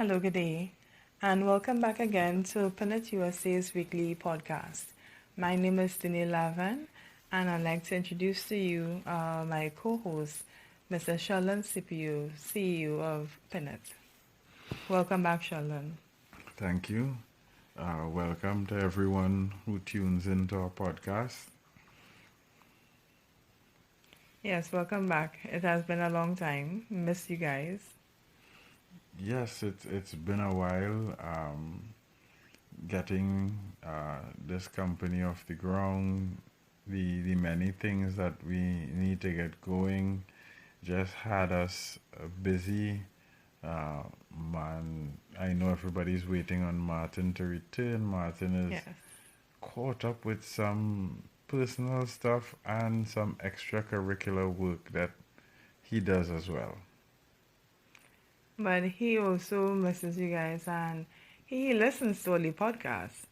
Hello, good day, and welcome back again to Planet USA's weekly podcast. My name is Dini Lavan, and I'd like to introduce to you my co-host, Mr. Sheldon CPU, CEO of Planet. Welcome back, Sheldon. Thank you. Welcome to everyone who tunes into our podcast. Yes, welcome back. It has been a long time. Miss you guys. Yes, it's been a while getting this company off the ground. The many things that we need to get going just had us busy. Uh, Man, I know everybody's waiting on Martin to return. Martin is Yes. caught up with some personal stuff and some extracurricular work that he does as well. But he also misses you guys, and he listens to all the podcasts.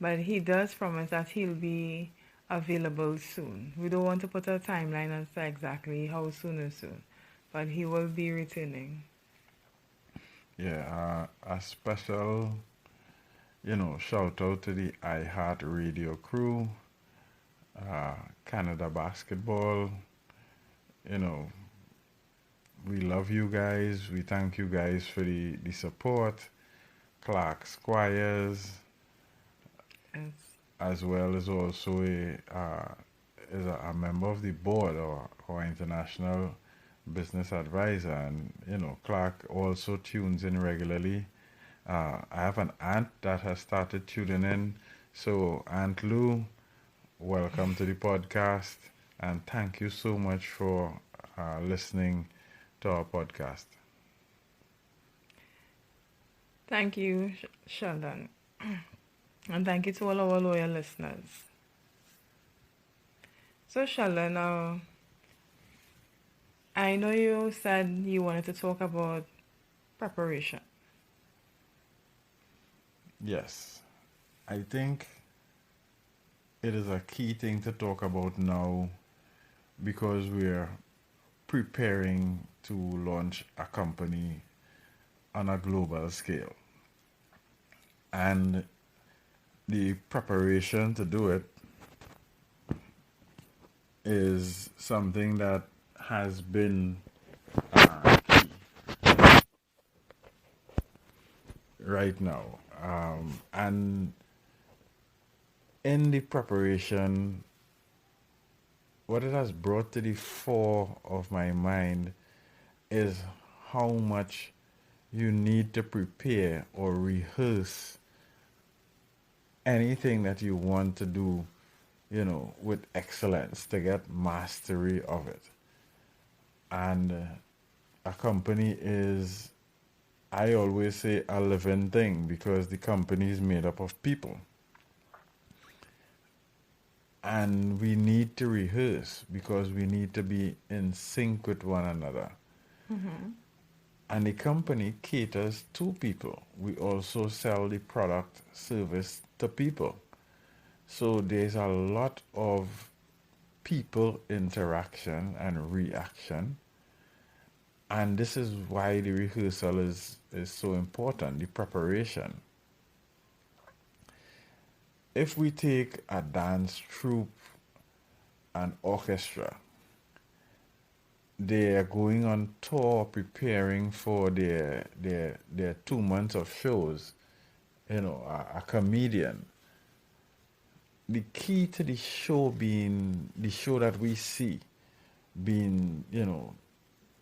But he does promise that he'll be available soon. We don't want to put a timeline as to exactly how soon is soon, but he will be returning. Yeah, a special, shout out to the iHeart Radio crew, Canada Basketball. You know, we love you guys. We thank you guys for the support. Clark Squires, Yes. as well as also a member of the board or international business advisor, and Clark also tunes in regularly. I have an aunt that has started tuning in, so Aunt Lou, welcome to the podcast, and thank you so much for listening to our podcast. Thank you, Sheldon. And thank you to all our loyal listeners. So, Sheldon, I know you said you wanted to talk about preparation. Yes, I think it is a key thing to talk about now because we're preparing to launch a company on a global scale. And the preparation to do it is something that has been key right now. And in the preparation, what it has brought to the fore of my mind is how much you need to prepare or rehearse anything that you want to do, with excellence to get mastery of it. And a company is, I always say, a living thing because the company is made up of people. And we need to rehearse because we need to be in sync with one another. Mm-hmm. And the company caters to people. We also sell the product service to people. So there's a lot of people interaction and reaction. And this is why the rehearsal is so important, the preparation. If we take a dance troupe and orchestra, they are going on tour preparing for their 2 months of shows. A comedian. The key to the show being the show that we see being,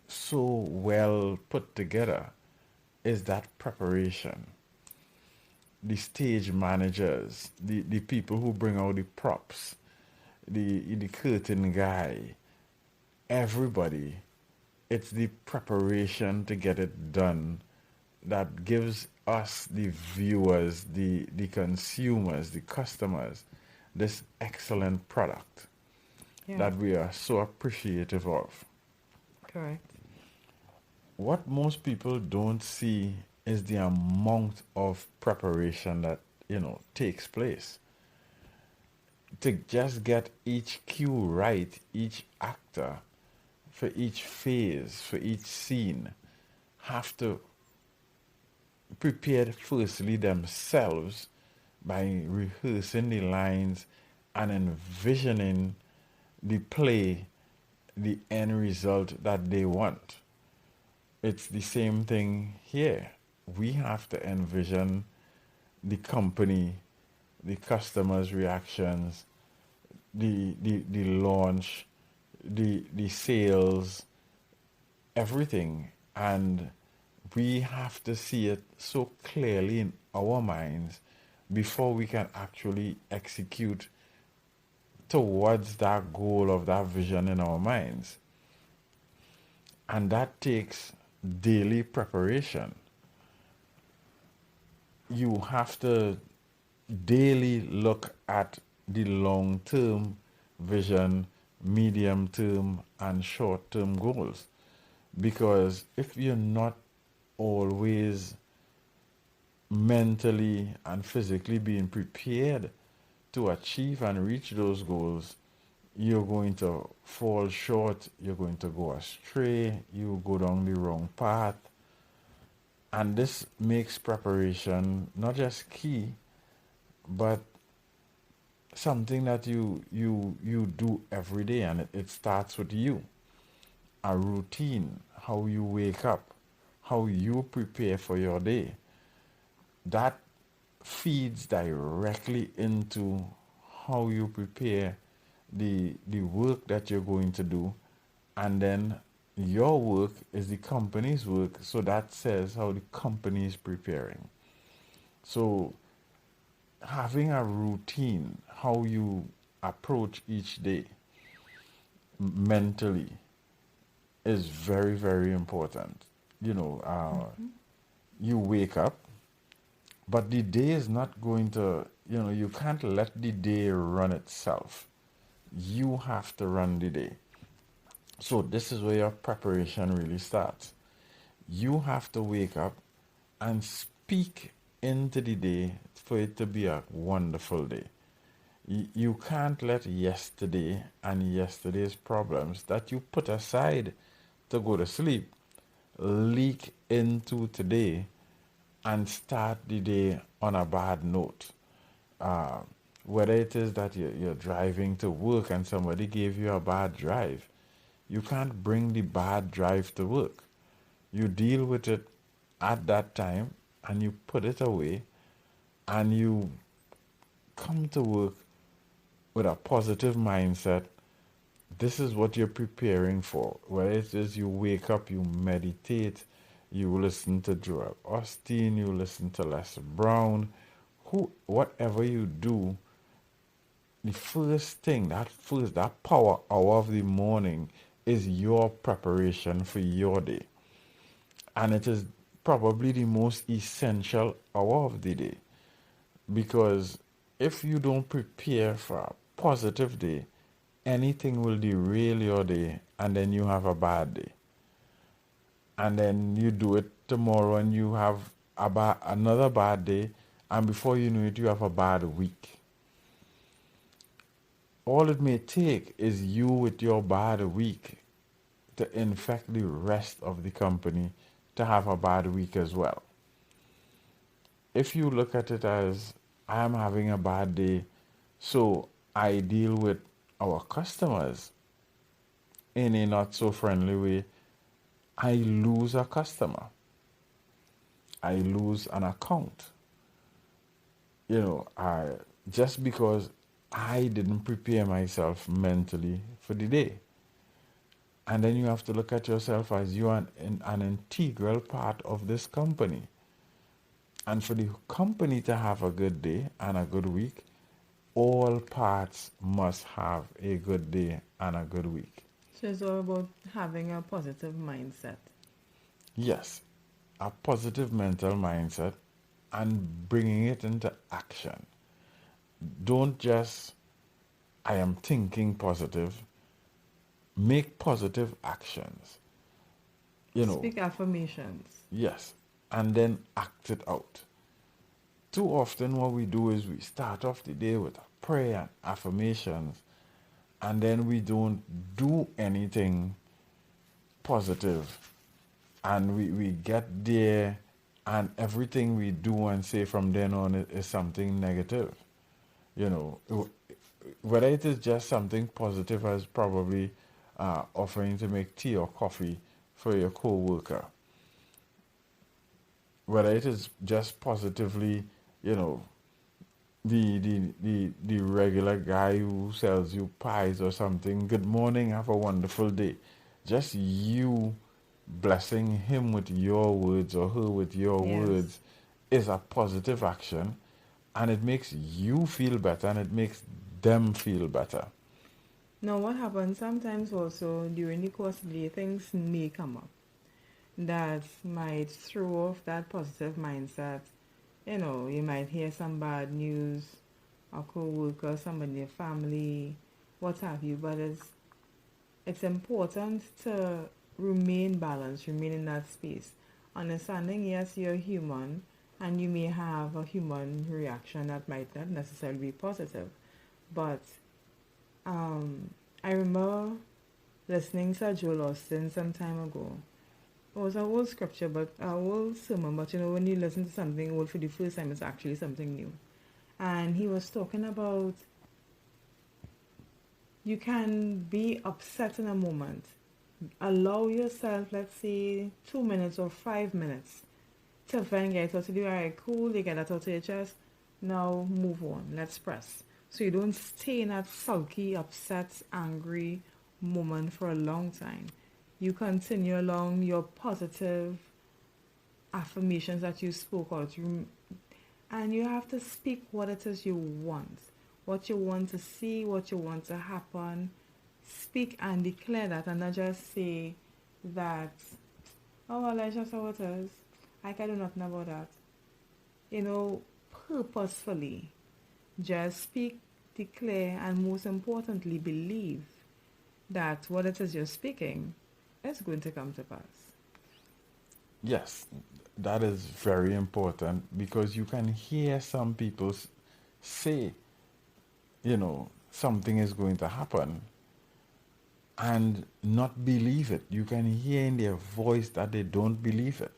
so well put together is that preparation. The stage managers, the people who bring out the props, the curtain guy, everybody. It's the preparation to get it done that gives us, the viewers, the consumers, the customers, this excellent product Yeah, that we are so appreciative of. correct. What most people don't see is the amount of preparation that, takes place. To just get each cue right, each actor, for each phase, for each scene, have to prepared firstly themselves by rehearsing the lines and envisioning the play, the end result that they want. It's the same thing here. We have to envision the company, the customers' reactions, the launch, the sales, everything. And we have to see it so clearly in our minds before we can actually execute towards that goal of that vision in our minds. And that takes daily preparation. You have to daily look at the long term vision, medium term, and short term goals. Because if you're not always mentally and physically being prepared to achieve and reach those goals, you're going to fall short, you're going to go astray, you go down the wrong path. And this makes preparation not just key, but something that you do every day, and it starts with you. A routine, how you wake up, how you prepare for your day. That feeds directly into how you prepare the work that you're going to do, and then your work is the company's work, so that says how the company is preparing. So having a routine, how you approach each day mentally, is very, very important. You know, you wake up, but the day is not going to, you can't let the day run itself. You have to run the day. So this is where your preparation really starts. You have to wake up and speak into the day for it to be a wonderful day. You can't let yesterday and yesterday's problems that you put aside to go to sleep leak into today and start the day on a bad note. Uh, Whether it is that you're driving to work and somebody gave you a bad drive, you can't bring the bad drive to work. You deal with it at that time and you put it away and you come to work with a positive mindset. This is what you're preparing for. Whether it is you wake up, you meditate, you listen to Joel Osteen, you listen to Les Brown, whatever you do, the first thing, that power hour of the morning is your preparation for your day. And it is probably the most essential hour of the day. Because if you don't prepare for a positive day, anything will derail your day and then you have a bad day. And then you do it tomorrow and you have another bad day, and before you know it, you have a bad week. All it may take is you with your bad week to infect the rest of the company to have a bad week as well. If you look at it as, I am having a bad day, so I deal with our customers in a not so friendly way, I lose a customer. I lose an account. Just because I didn't prepare myself mentally for the day. And then you have to look at yourself as you are an integral part of this company. And for the company to have a good day and a good week, all parts must have a good day and a good week. So it's all about having a positive mindset. Yes, a positive mental mindset and bringing it into action. Don't just, I am thinking positive. Make positive actions. You know, Speak affirmations. yes, and then act it out. Too often, what we do is we start off the day with a prayer and affirmations, and then we don't do anything positive. And we get there and everything we do and say from then on is something negative. You know, whether it is just something positive as probably offering to make tea or coffee for your co-worker, whether it is just positively, you know, the regular guy who sells you pies or something, good morning, have a wonderful day. Just you blessing him with your words or her with your Yes. words is a positive action, and it makes you feel better and it makes them feel better. Now, what happens sometimes also during the course of the day, things may come up that might throw off that positive mindset. You know, you might hear some bad news, a co-worker, somebody in your family, what have you, but it's important to remain balanced, remain in that space. Understanding, yes, you're human and you may have a human reaction that might not necessarily be positive. But um, I remember listening to Joel Austin some time ago. It was an old scripture, but an old sermon, but you know, when you listen to something old for the first time, it's actually something new. And he was talking about you can be upset in a moment. Allow yourself, let's say, 2 minutes or 5 minutes to vent, get out to the right, cool, you get that out to your chest. Now move on. Let's press. So you don't stay in that sulky, upset, angry moment for a long time. You continue along your positive affirmations that you spoke out. And you have to speak what it is you want, what you want to see, what you want to happen. Speak and declare that, and not just say that, oh, well, that's just how it is. I can do nothing about that. You know, purposefully, just speak, declare, and most importantly, believe that what it is you're speaking is going to come to pass. Yes, that is very important because you can hear some people say, you know, something is going to happen and not believe it. You can hear in their voice that they don't believe it.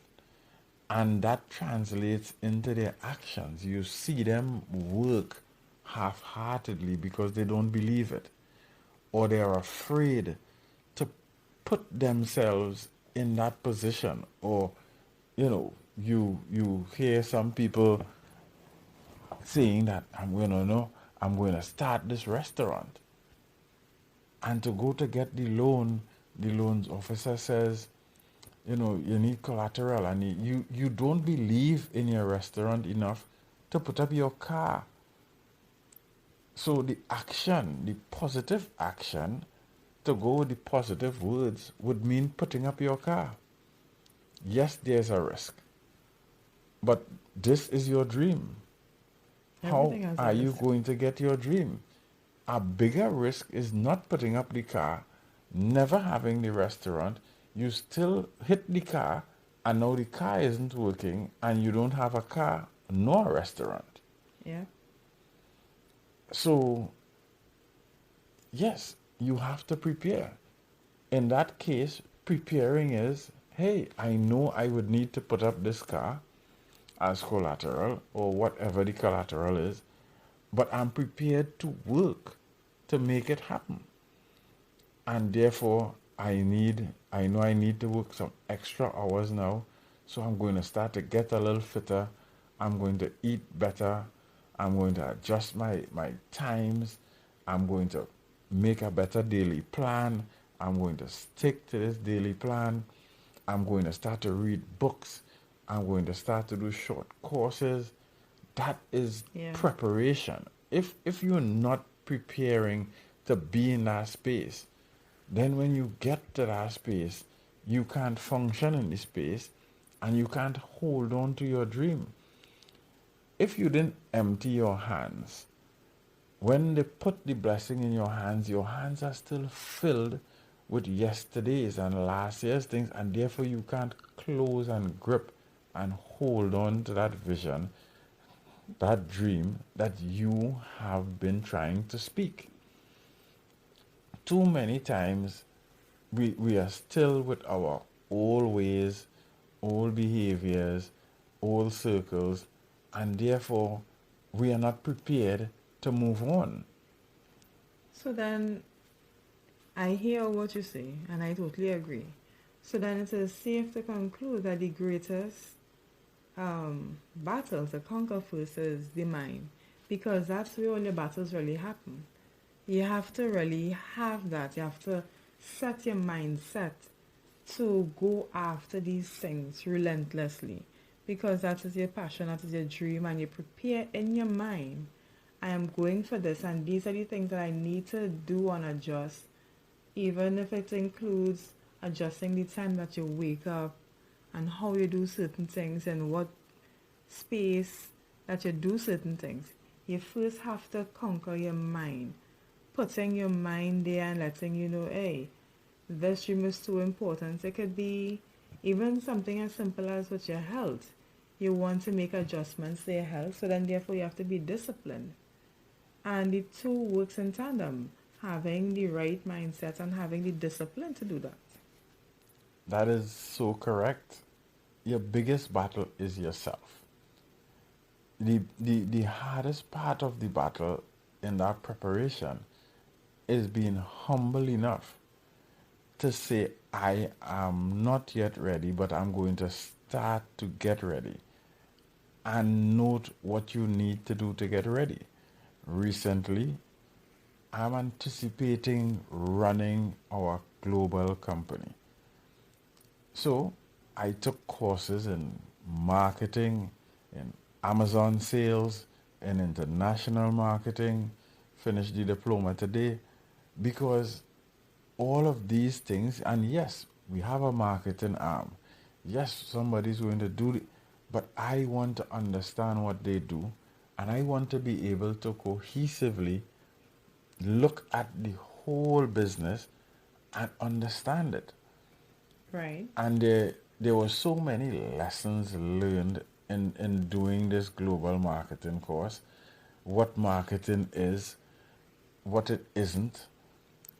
And that translates into their actions. You see them work half heartedly because they don't believe it, or they're afraid to put themselves in that position. Or, you know, you hear some people saying that I'm going to start this restaurant. And to go to get the loans officer says, you know, you need collateral and you don't believe in your restaurant enough to put up your car. So the action, the positive action to go with the positive words would mean putting up your car. Yes, there's a risk, but this is your dream. How Everything has a are you risk. going to get your dream? A bigger risk is not putting up the car, never having the restaurant. You still hit the car, and now the car isn't working, and you don't have a car nor a restaurant. Yeah. So, yes, you have to prepare. In that case, preparing is, hey, I know I would need to put up this car as collateral or whatever the collateral is, but I'm prepared to work to make it happen. And therefore, I know I need to work some extra hours now. So I'm going to start to get a little fitter. I'm going to eat better. I'm going to adjust my times. I'm going to make a better daily plan. I'm going to stick to this daily plan. I'm going to start to read books. I'm going to start to do short courses. That is Yeah. preparation. If you're not preparing to be in that space, then when you get to that space, you can't function in the space and you can't hold on to your dream. If you didn't empty your hands, when they put the blessing in your hands are still filled with yesterday's and last year's things, and therefore you can't close and grip and hold on to that vision, that dream that you have been trying to speak. Too many times we are still with our old ways, old behaviors, old circles, and therefore we are not prepared to move on. So then I hear what you say, and I totally agree. So then it is safe to conclude that the greatest battles to conquer first is the mind, because that's where all your battles really happen. You have to really have that. You have to set your mindset to go after these things relentlessly, because that is your passion, that is your dream, and you prepare in your mind, I am going for this, and these are the things that I need to do and adjust, even if it includes adjusting the time that you wake up and how you do certain things and what space that you do certain things. You first have to conquer your mind, putting your mind there and letting you know, hey, this dream is too important. It could be even something as simple as with your health. You want to make adjustments to your health, so then therefore you have to be disciplined. And the two works in tandem, having the right mindset and having the discipline to do that. That is so correct. Your biggest battle is yourself. The hardest part of the battle in that preparation is being humble enough to say, I am not yet ready, but I'm going to start to get ready. And note what you need to do to get ready. Recently, I'm anticipating running our global company. So I took courses in marketing, in Amazon sales, in international marketing, finished the diploma today, because all of these things, and yes, we have a marketing arm. Yes, somebody's going to do it, but I want to understand what they do, and I want to be able to cohesively look at the whole business and understand it. Right? And there were so many lessons learned in doing this global marketing course. What marketing is, what it isn't,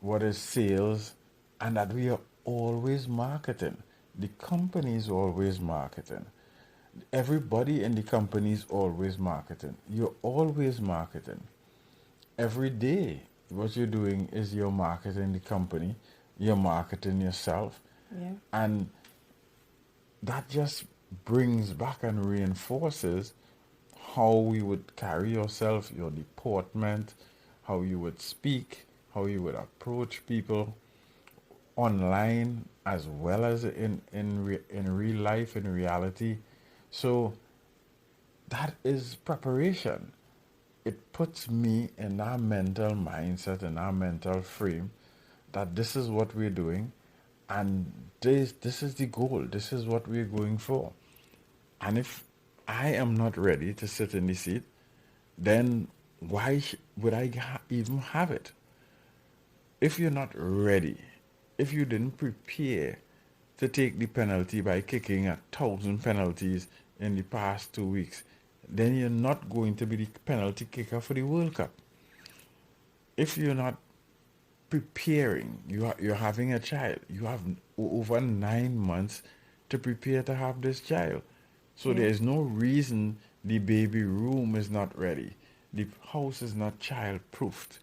what is sales, and that we are always marketing. The company is always marketing. Everybody in the company is always marketing. You're always marketing. Every day, what you're doing is you're marketing the company, you're marketing yourself, Yeah. and that just brings back and reinforces how we would carry yourself, your deportment, how you would speak, how you would approach people online as well as in real life, in reality. So that is preparation. It puts me in our mental mindset and our mental frame that this is what we're doing, and this is the goal, this is what we're going for. And if I am not ready to sit in the seat, then why would I even have it? If you're not ready, if you didn't prepare to take the penalty by kicking 1,000 penalties in the past 2 weeks, then you're not going to be the penalty kicker for the World Cup. If you're not preparing, you're having a child, you have over 9 months to prepare to have this child. So Yeah. there is no reason the baby room is not ready. The house is not child proofed.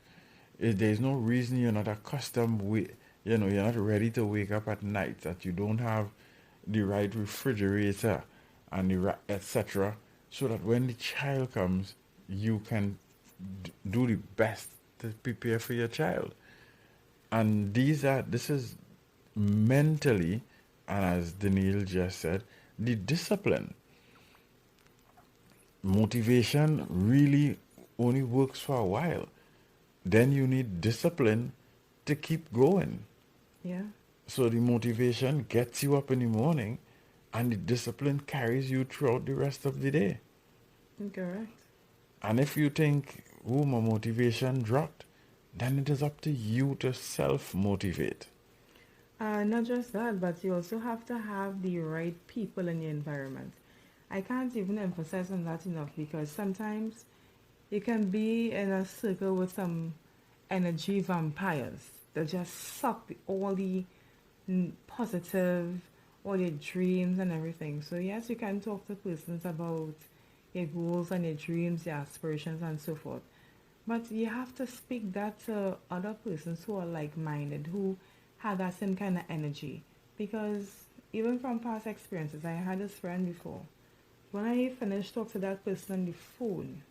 There's no reason you're not accustomed with, you're not ready to wake up at night, that you don't have the right refrigerator and the right, etc. So that when the child comes, you can do the best to prepare for your child. And this is mentally, and as Daniel just said, the discipline. Motivation really only works for a while. Then you need discipline to keep going. Yeah. So the motivation gets you up in the morning, and the discipline carries you throughout the rest of the day. Correct. And if you think, oh, my motivation dropped, then it is up to you to self motivate. Not just that, but you also have to have the right people in your environment. I can't even emphasize on that enough, because sometimes you can be in a circle with some energy vampires that just suck all the positive or their dreams and everything. So yes, you can talk to persons about your goals and your dreams, your aspirations and so forth. But you have to speak that to other persons who are like-minded, who have that same kind of energy. Because even from past experiences, I had this friend before. When I finished talking to that person on the phone,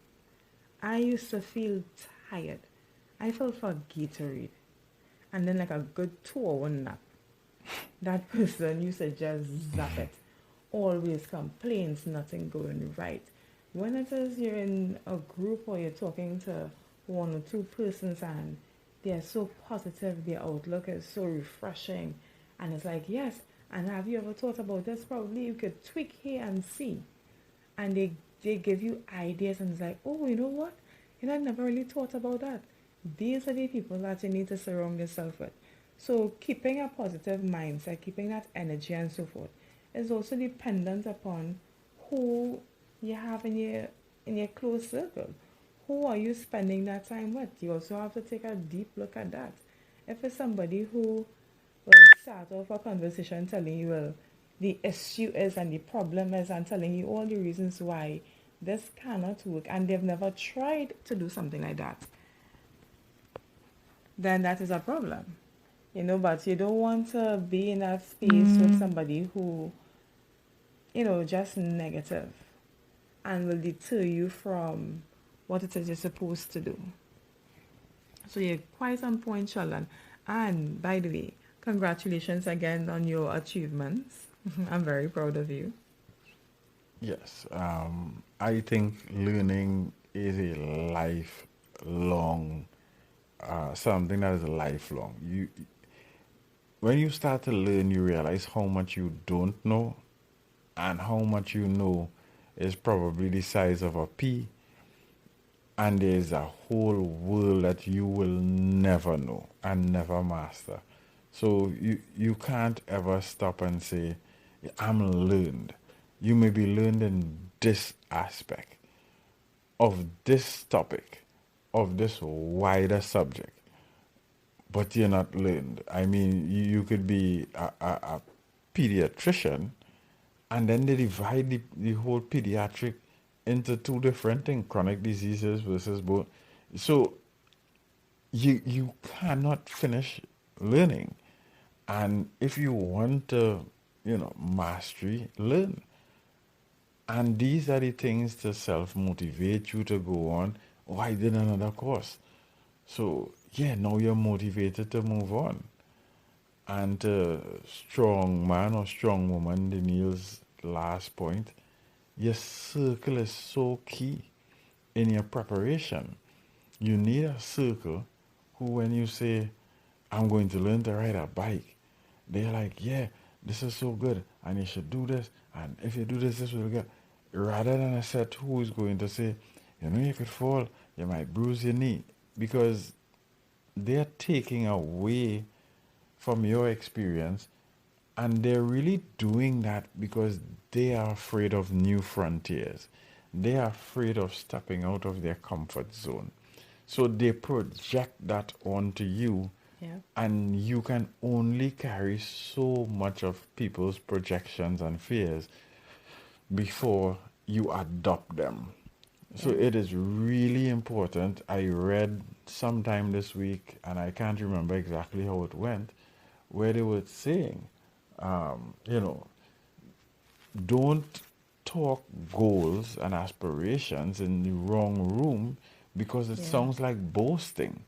I used to feel tired. I felt for Gatorade. And then like a good 2 hour nap. That person used to just zap it. Always complains, nothing going right. When it is you're in a group or you're talking to one or two persons and they're so positive, their outlook is so refreshing, and it's like, yes, and have you ever thought about this? Probably you could tweak here and see. And they give you ideas and it's like, oh, you know what? You know, I never really thought about that. These are the people that you need to surround yourself with. So keeping a positive mindset, keeping that energy and so forth is also dependent upon who you have in your close circle. Who are you spending that time with? You also have to take a deep look at that. If it's somebody who will start off a conversation telling you, well, the issue is and the problem is, and telling you all the reasons why this cannot work, and they've never tried to do something like that, then that is a problem. But you don't want to be in that space with somebody who, just negative and will deter you from what it is you're supposed to do. So you're quite on point, Sheldon. And by the way, congratulations again on your achievements. I'm very proud of you. Yes, I think learning is a lifelong, something that is lifelong. When you start to learn, you realize how much you don't know, and how much you know is probably the size of a pea, and there's a whole world that you will never know and never master. So you can't ever stop and say, I'm learned. You may be learned in this aspect of this topic, of this wider subject, but you're not learned. I mean, you could be a pediatrician, and then they divide the whole pediatric into two different things, chronic diseases versus both. So you cannot finish learning. And if you want to, mastery, learn. And these are the things to self motivate you to go on. Oh, I did another course. So, yeah, now you're motivated to move on. And strong man or strong woman, Daniel's last point, your circle is so key in your preparation. You need a circle who, when you say, I'm going to learn to ride a bike, they're like, yeah, this is so good, and you should do this, and if you do this, this will get. Rather than a set who is going to say, you could fall, you might bruise your knee, because they're taking away from your experience, and they're really doing that because they are afraid of new frontiers. They are afraid of stepping out of their comfort zone. So they project that onto you, Yeah. and you can only carry so much of people's projections and fears before you adopt them. So Yeah. it is really important. I read sometime this week, and I can't remember exactly how it went, where they were saying, um, you know, don't talk goals and aspirations in the wrong room, because it Yeah. sounds like boasting.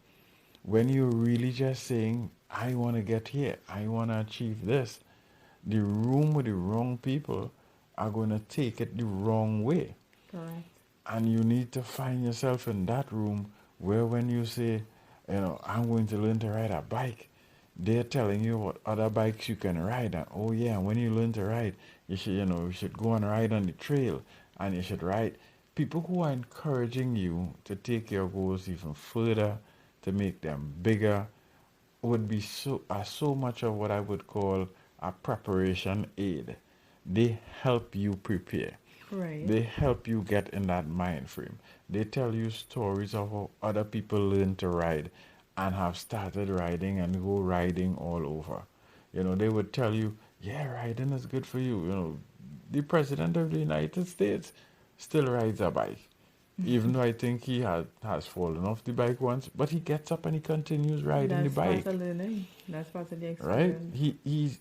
When you're really just saying, I want to get here, I want to achieve this, the room with the wrong people are going to take it the wrong way. Correct. And you need to find yourself in that room where, when you say, I'm going to learn to ride a bike, they're telling you what other bikes you can ride. And oh yeah, when you learn to ride, you should go and ride on the trail, and you should ride. People who are encouraging you to take your goals even further, to make them bigger, would be so much of what I would call a preparation aid. They help you prepare. Right. They help you get in that mind frame. They tell you stories of how other people learn to ride and have started riding and go riding all over. They would tell you, Yeah, riding is good for you. The president of the United States still rides a bike. Even though I think he has fallen off the bike once, but he gets up and he continues riding the That's part bike. of learning. That's part of the Right? experience.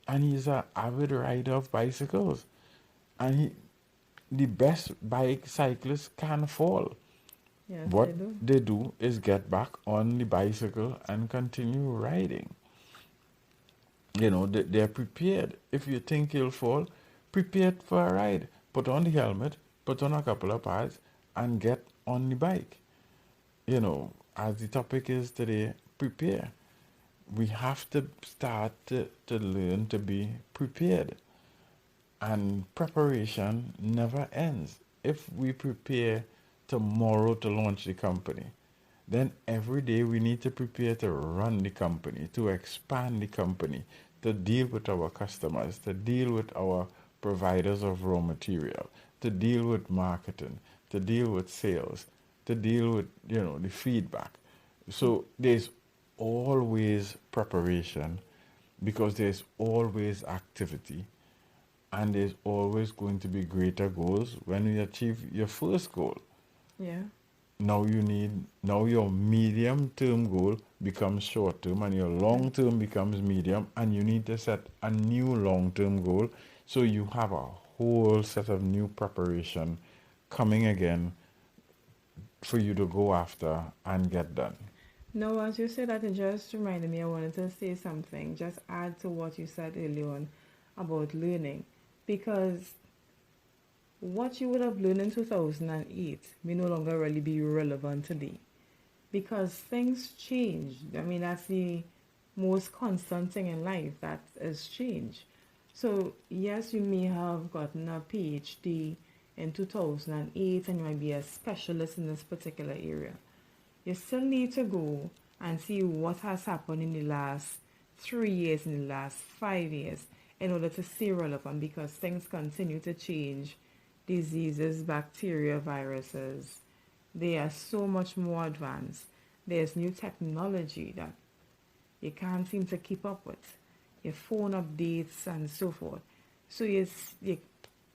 He's a avid rider of bicycles. And the best bike cyclists can fall. Yes, What they do. they do is get back on the bicycle and continue riding. They're prepared. If you think you'll fall, prepared for a ride. Put on the helmet, put on a couple of pads, and get on the bike. As the topic is today, prepare. We have to start to learn to be prepared. And preparation never ends. If we prepare tomorrow to launch the company, then every day we need to prepare to run the company, to expand the company, to deal with our customers, to deal with our providers of raw material, to deal with marketing, to deal with sales, to deal with, the feedback. So there's always preparation because there's always activity and there's always going to be greater goals when you achieve your first goal. Yeah. Now your medium term goal becomes short term and your long term becomes medium, and you need to set a new long term goal, so you have a whole set of new preparation coming again for you to go after and get done. No, as you said that, it just reminded me, I wanted to say something, just add to what you said earlier on about learning. Because what you would have learned in 2008 may no longer really be relevant today. Because things change. I mean, that's the most constant thing in life, that is change. So, yes, you may have gotten a PhD in 2008 and you might be a specialist in this particular area. You still need to go and see what has happened in the last 3 years, in the last 5 years, in order to stay relevant, because things continue to change. Diseases, bacteria, viruses, they are so much more advanced. There's new technology that you can't seem to keep up with. Your phone updates and so forth. So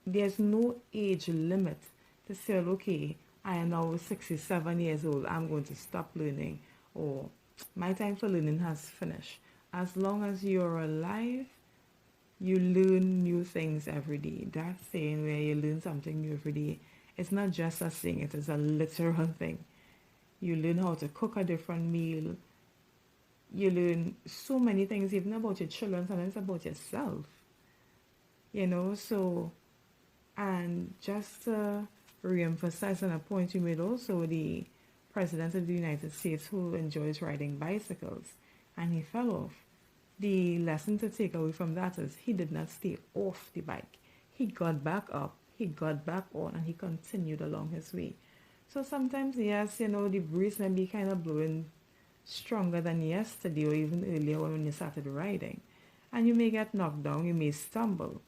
there's no age limit to say, okay, I am now 67 years old, I'm going to stop learning, or my time for learning has finished. As long as you're alive, you learn new things every day. That saying where you learn something new every day, it's not just a saying, it is a literal thing. You learn how to cook a different meal. You learn so many things, even about your children, sometimes about yourself. So, and just to re-emphasize on a point you made also, the President of the United States who enjoys riding bicycles, and he fell off. The lesson to take away from that is he did not stay off the bike. He got back up, he got back on, and he continued along his way. So sometimes, yes, the breeze may be kind of blowing stronger than yesterday or even earlier when you started riding. And you may get knocked down, you may stumble.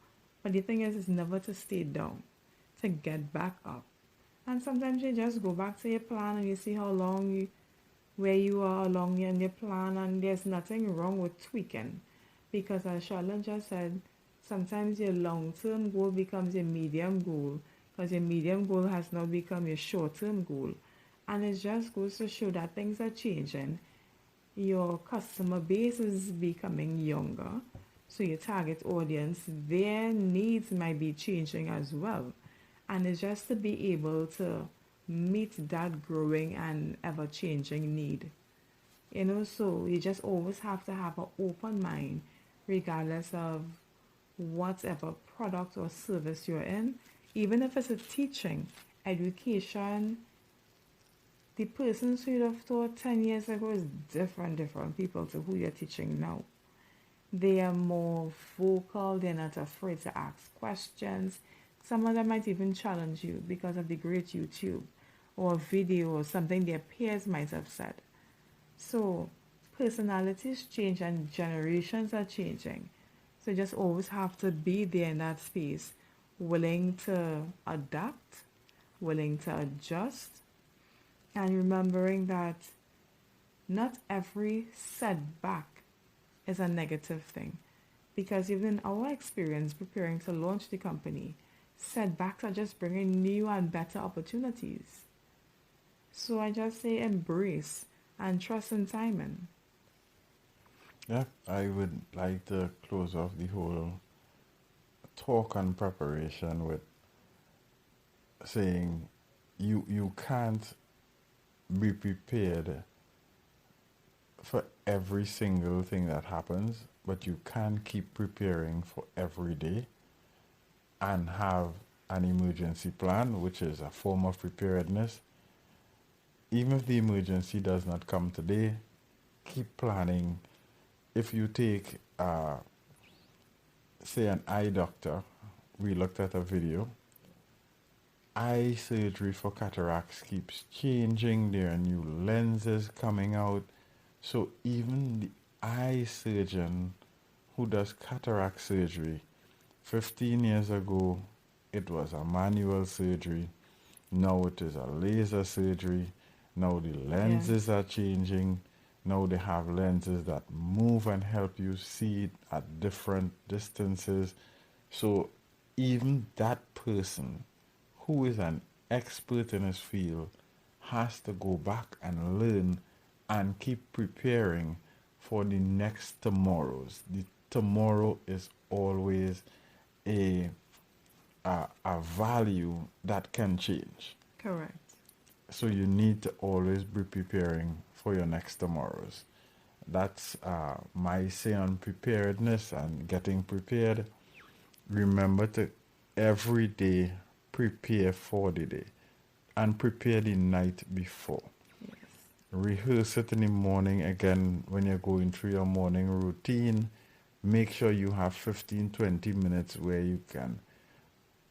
But the thing is never to stay down, to get back up. And sometimes you just go back to your plan and you see how long where you are along in your plan, and there's nothing wrong with tweaking. Because as Charlotte just said, sometimes your long-term goal becomes your medium goal, because your medium goal has now become your short-term goal. And it just goes to show that things are changing. Your customer base is becoming younger, so your target audience, their needs might be changing as well. And it's just to be able to meet that growing and ever changing need. So you just always have to have an open mind, regardless of whatever product or service you're in. Even if it's a teaching, education, the persons who you'd have taught 10 years ago is different people to who you're teaching now. They are more vocal, they're not afraid to ask questions. Some of them might even challenge you because of the great YouTube or video or something their peers might have said. So personalities change and generations are changing. So you just always have to be there in that space, willing to adapt, willing to adjust, and remembering that not every setback is a negative thing. Because even in our experience preparing to launch the company, setbacks are just bringing new and better opportunities. So I just say embrace and trust in timing. Yeah, I would like to close off the whole talk on preparation with saying you can't be prepared for every single thing that happens, but you can keep preparing for every day and have an emergency plan, which is a form of preparedness. Even if the emergency does not come today, keep planning. If you take, say, an eye doctor, we looked at a video. Eye surgery for cataracts keeps changing. There are new lenses coming out. So even the eye surgeon who does cataract surgery, 15 years ago, it was a manual surgery. Now it is a laser surgery. Now the lenses Yes, are changing. Now they have lenses that move and help you see at different distances. So even that person who is an expert in his field has to go back and learn and keep preparing for the next tomorrows. The tomorrow is always a a value that can change. correct. So you need to always be preparing for your next tomorrows. That's my say on preparedness and getting prepared. Remember to every day prepare for the day and prepare the night before. Yes, Rehearse it in the morning again when you're going through your morning routine. Make sure you have 15-20 minutes where you can,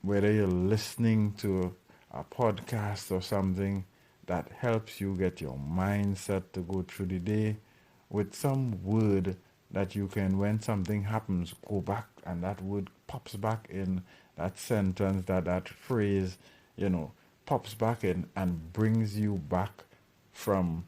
whether you're listening to a podcast or something that helps you get your mindset to go through the day with some word that you can, when something happens, go back and that word pops back in, that sentence, that phrase, you know, pops back in and brings you back from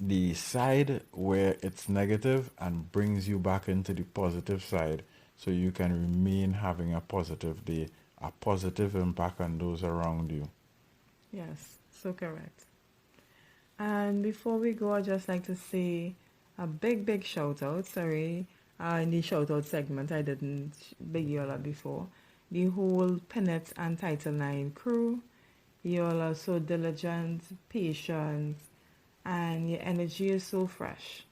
the side where it's negative and brings you back into the positive side so you can remain having a positive day, a positive impact on those around you. yes, so correct. And before we go, I'd just like to say a big, big shout out. Sorry, in the shout out segment, I didn't big you all up before. The whole Penet and Title 9 crew, you all are so diligent, patient, and your energy is so fresh.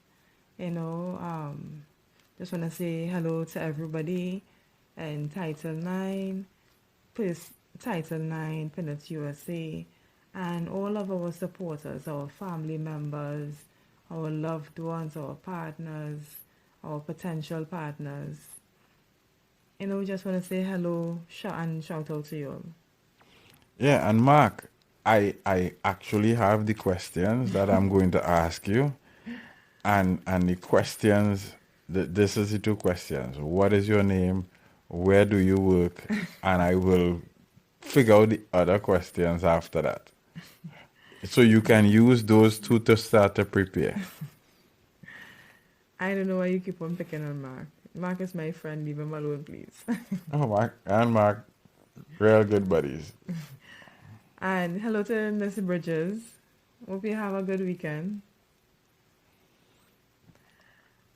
You know, just want to say hello to everybody in Title 9, please, Title 9, Peanuts USA, and all of our supporters, our family members, our loved ones, our partners, our potential partners. You know, we just want to say hello and shout out to you all. Yeah, and Mark, I actually have the questions that I'm going to ask you, and the questions. This is the two questions. What is your name? Where do you work? And I will figure out the other questions after that. So you can use those two to start to prepare. I don't know why you keep on picking on Mark. Mark is my friend, leave him alone, please. Oh, Mark and Mark, real good buddies. And hello to Miss Bridges. Hope you have a good weekend.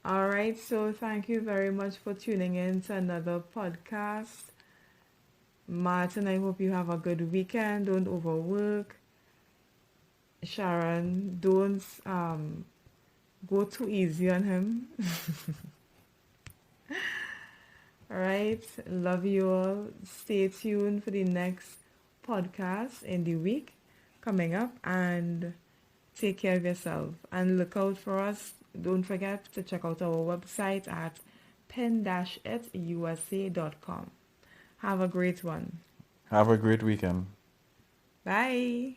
All right, so thank you very much for tuning in to another podcast. Martin, I hope you have a good weekend. Don't overwork. Sharon, don't go too easy on him. All right, love you all. Stay tuned for the next podcast in the week coming up, and take care of yourself and look out for us. Don't forget to check out our website at pen-itusa.com. Have a great one. Have a great weekend. Bye.